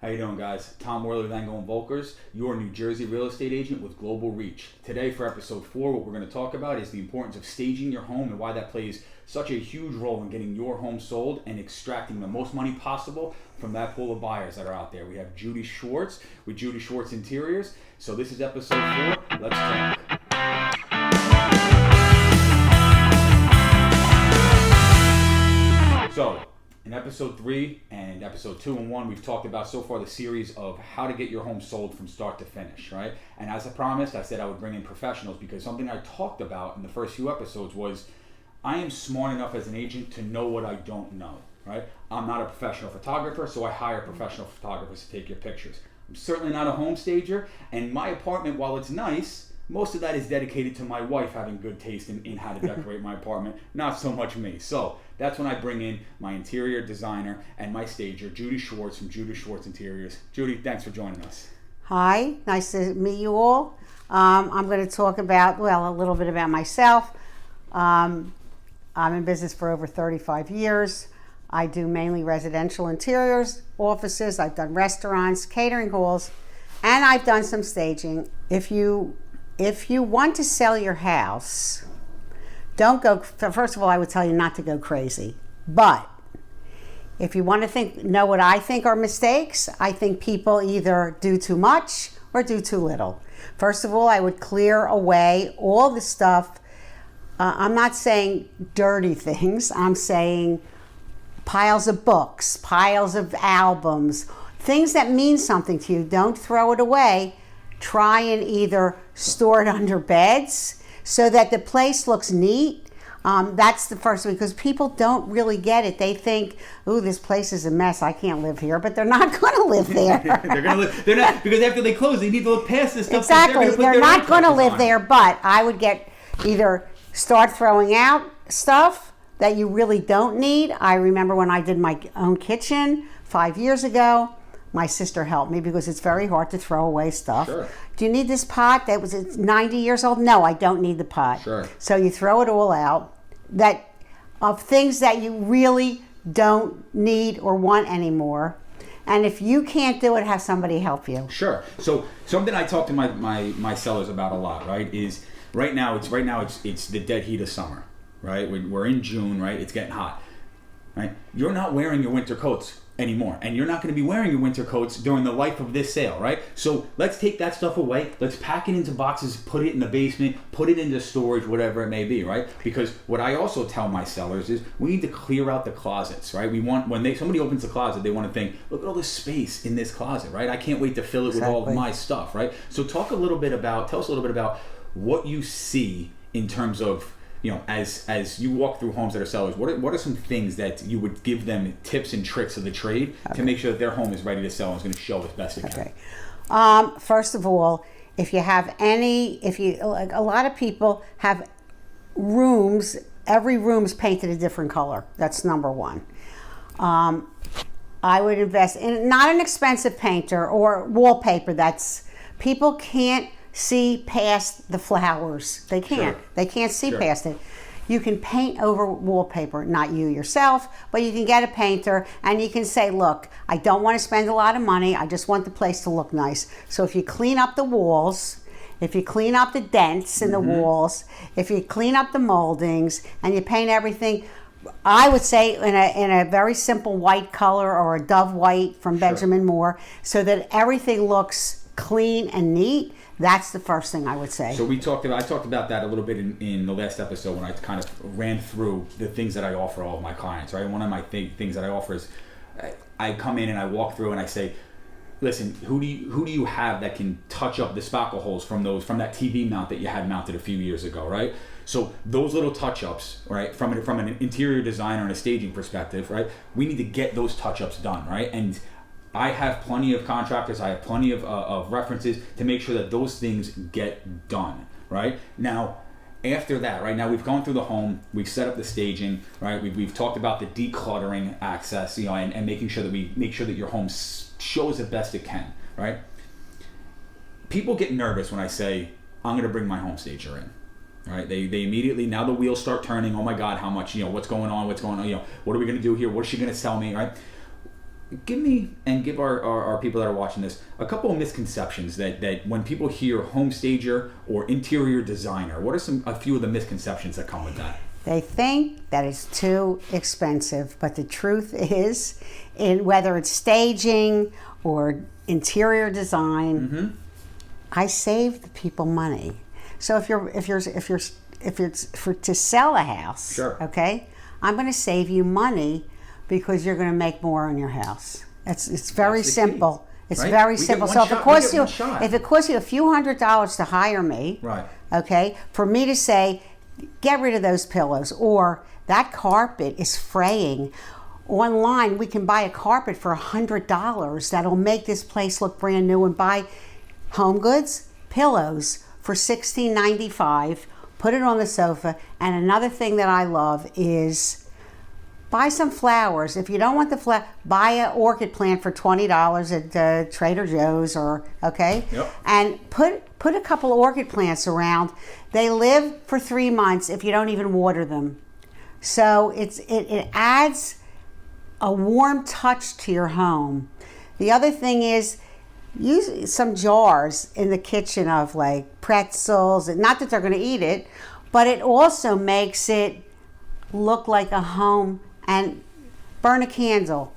How you doing, guys? Tom Worley with 𝗥𝗲𝗶𝘀𝗆, your New Jersey real estate agent with global reach. Today for episode 4, what we're going to talk about is the importance of staging your home and why that plays such a huge role in getting your home sold and extracting the most money possible from that pool of buyers that are out there. We have 𝗔𝗱𝗃𝗍𝗃 with 𝗔𝗱𝗃𝗍𝗃 Interiors. So this is episode 4. Let's talk. So, in episode 3 and episode 2 and 1, we've talked about so far the series of how to get your home sold from start to finish, right? And as I promised, I said I would bring in professionals because something I talked about in the first few episodes was I am smart enough as an agent to know what I don't know, right? I'm not a professional photographer, so I hire professional photographers to take your pictures. I'm certainly not a home stager, and my apartment, while it's nice, most of that is dedicated to my wife having good taste in how to decorate my apartment, not so much me. So that's when I bring in my interior designer and my stager, 𝗔𝗱𝗃𝗍𝗃 from 𝗔𝗱𝗃𝗍𝗃 Interiors. Judy, thanks for joining us. Hi, nice to meet you all. I'm going to talk about, a little bit about myself. I'm in business for over 35 years. I do mainly residential interiors, offices. I've done restaurants, catering halls, and I've done some staging. If you want to sell your house, don't go, first of all, I would tell you not to go crazy. But if you want to know what I think are mistakes, I think people either do too much or do too little. First of all, I would clear away all the stuff. I'm not saying dirty things. I'm saying piles of books, piles of albums, things that mean something to you. Don't throw it away. Try and either store it under beds so that the place looks neat. That's the first one, because people don't really get it. They think, "Ooh, this place is a mess. I can't live here," but they're not going to live there. They're going to live. They're not, because after they close, they need to look past this stuff. Exactly. They're not going to live there. But I would either start throwing out stuff that you really don't need. I remember when I did my own kitchen 5 years ago. My sister helped me because it's very hard to throw away stuff. Sure. Do you need this pot that was 90 years old? No, I don't need the pot. Sure. So you throw it all out of things that you really don't need or want anymore. And if you can't do it, have somebody help you. Sure. So something I talk to my sellers about a lot, right, is right now it's the dead heat of summer, right? We're in June, right? It's getting hot, right? You're not wearing your winter coats anymore, and you're not going to be wearing your winter coats during the life of this sale, right? So let's take that stuff away. Let's pack it into boxes, put it in the basement, put it into storage, whatever it may be, right? Because what I also tell my sellers is we need to clear out the closets, right? We want, when somebody opens the closet, they want to think, look at all this space in this closet, right? I can't wait to fill it with all of my stuff, right? So tell us a little bit about what you see in terms of, as you walk through homes that are sellers, what are some things that you would give them tips and tricks of the trade to make sure that their home is ready to sell and is going to show as best it can? Okay. First of all, a lot of people have rooms, every room's painted a different color. That's number one. I would invest in not an expensive painter or wallpaper people can't see past the flowers. They can't. Sure. They can't see Sure. past it. You can paint over wallpaper, not you yourself, but you can get a painter and you can say, look, I don't want to spend a lot of money. I just want the place to look nice. So if you clean up the walls, if you clean up the dents in the walls, if you clean up the moldings and you paint everything, I would say in a very simple white color or a dove white from Benjamin Moore, so that everything looks clean and neat. That's the first thing I would say. So I talked about that a little bit in the last episode when I kind of ran through the things that I offer all of my clients, right? One of my things that I offer is I come in and I walk through and I say, listen, who do you have that can touch up the spackle holes from that TV mount that you had mounted a few years ago, right? So those little touch-ups, right, from an interior designer and a staging perspective, right, we need to get those touch-ups done, right? And I have plenty of contractors, I have plenty of references to make sure that those things get done, right? Now, after that, right, now we've gone through the home, we've set up the staging, right? We've talked about the decluttering access, and making sure that your home shows the best it can, right? People get nervous when I say, I'm going to bring my home stager in. All right, they immediately, now the wheels start turning. Oh my God, how much, what's going on? What are we going to do here? What is she going to sell me, right? give me and give our people that are watching this a couple of misconceptions that when people hear home stager or interior designer, what are a few of the misconceptions that come with that? They think that it's too expensive, but the truth is, whether it's staging or interior design, I save the people money. So if it's to sell a house, okay, I'm going to save you money because you're going to make more on your house. It's very simple. It's very simple. So if it costs you a few $100s to hire me, okay, for me to say, get rid of those pillows, or that carpet is fraying. Online, we can buy a carpet for $100 that'll make this place look brand new, and buy Home Goods pillows for $16.95. Put it on the sofa. And another thing that I love is buy some flowers. If you don't want the flower, buy an orchid plant for $20 at Trader Joe's, or and put a couple of orchid plants around. They live for 3 months if you don't even water them. So it adds a warm touch to your home. The other thing is, use some jars in the kitchen of like pretzels, and not that they're going to eat it, but it also makes it look like a home. And burn a candle.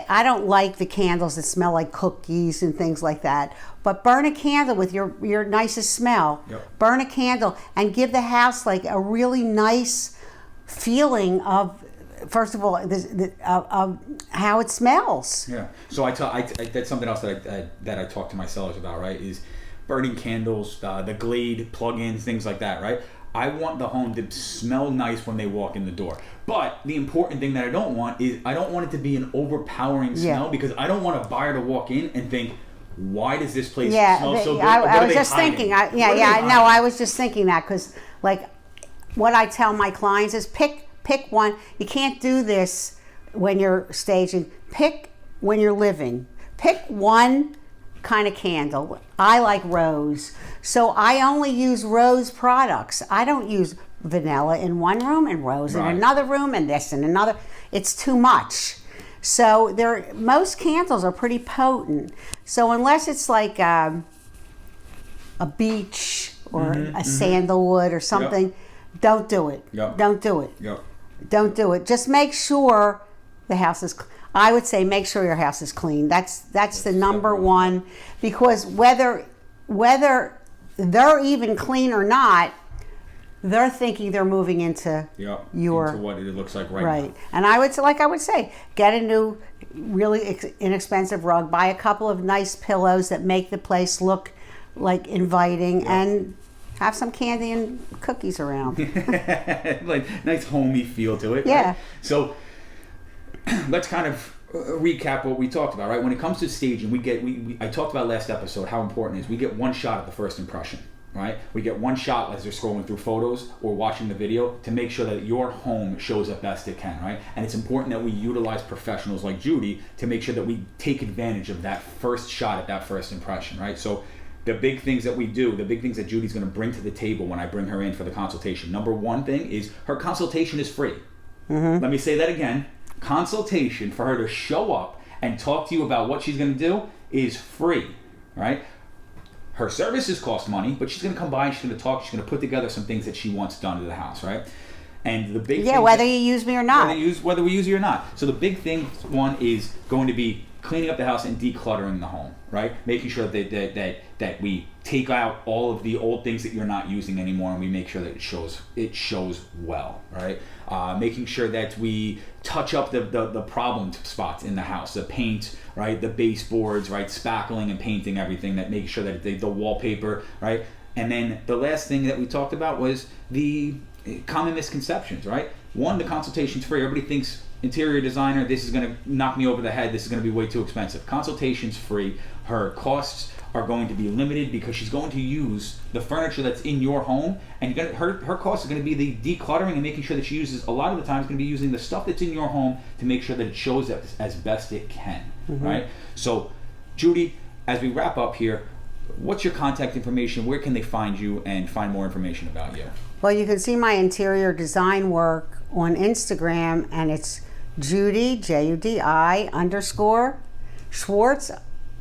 I don't like the candles that smell like cookies and things like that, but burn a candle with your nicest smell. Burn a candle and give the house like a really nice feeling of, first of all, of how it smells. Yeah. So that's something else that I talk to my sellers about, right? Is burning candles, the Glade plug-ins, things like that, right? I want the home to smell nice when they walk in the door. But the important thing that I don't want is, I don't want it to be an overpowering smell, because I don't want a buyer to walk in and think, why does this place smell so good? I was just thinking, I was just thinking that, because like what I tell my clients is pick one. You can't do this when you're staging. Pick when you're living. Pick one kind of candle. I like rose, so I only use rose products. I don't use vanilla in one room and rose in another room and this in another. It's too much. So most candles are pretty potent. So unless it's like a beech or a sandalwood or something, don't do it. Don't do it. Don't do it. Just make sure the house is I would say make sure your house is clean. That's the number one, because whether they're even clean or not, they're thinking they're moving into into what it looks like right now. And I would say, get a new, really inexpensive rug, buy a couple of nice pillows that make the place look like inviting, and have some candy and cookies around. Like nice homey feel to it. Yeah. Right? So let's kind of recap what we talked about, right? When it comes to staging, I talked about last episode how important it is we get one shot at the first impression, right? We get one shot as they're scrolling through photos or watching the video to make sure that your home shows up best it can, right? And it's important that we utilize professionals like Judy to make sure that we take advantage of that first shot at that first impression, right? So the big things that we do, the big things that Judy's going to bring to the table when I bring her in for the consultation. Number one thing is her consultation is free. Let me say that again. Consultation for her to show up and talk to you about what she's going to do is free, right? Her services cost money, but she's going to come by and she's going to talk. She's going to put together some things that she wants done to the house, right? And the big thing, whether you use me or not, whether we use you or not. So the big thing one is going to be cleaning up the house and decluttering the home, right? Making sure that we take out all of the old things that you're not using anymore, and we make sure that it shows well, right? Making sure that we touch up the problem spots in the house, the paint, right? The baseboards, right? Spackling and painting everything, that making sure that the wallpaper, right? And then the last thing that we talked about was the common misconceptions, right? One, the consultation's free. Everybody thinks interior designer, this is going to knock me over the head, this is going to be way too expensive. Consultation's free. Her costs are going to be limited because she's going to use the furniture that's in your home, and her costs are going to be the decluttering and making sure that she uses, a lot of the time, is going to be using the stuff that's in your home to make sure that it shows up as best it can, right? So, Judy, as we wrap up here, what's your contact information? Where can they find you and find more information about you? Well, you can see my interior design work on Instagram, and it's Judy, Judi _ Schwartz,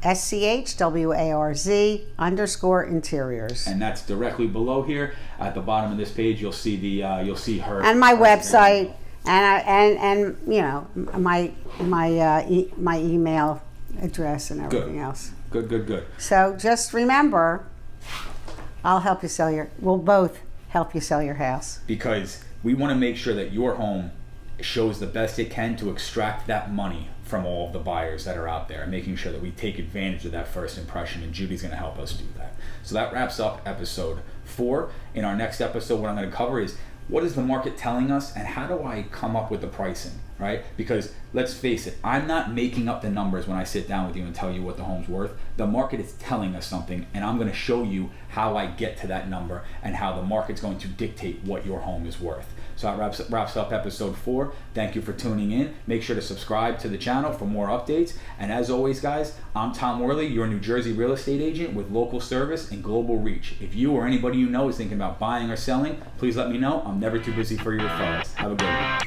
𝗪𝗏𝗆𝗍 _interiors. And that's directly below here at the bottom of this page. You'll see the you'll see her and my website and you know my email address and everything else. Good. So just remember, we'll both help you sell your house. Because we want to make sure that your home shows the best it can to extract that money from all of the buyers that are out there, and making sure that we take advantage of that first impression, and Judy's going to help us do that. So that wraps up episode 4. In our next episode, what I'm going to cover is, what is the market telling us, and how do I come up with the pricing, right? Because let's face it, I'm not making up the numbers when I sit down with you and tell you what the home's worth. The market is telling us something, and I'm going to show you how I get to that number and how the market's going to dictate what your home is worth. So that wraps up episode 4. Thank you for tuning in. Make sure to subscribe to the channel for more updates. And as always, guys, I'm Tom Worley, your New Jersey real estate agent with local service and global reach. If you or anybody you know is thinking about buying or selling, please let me know. I'm never too busy for your referrals. Have a good one.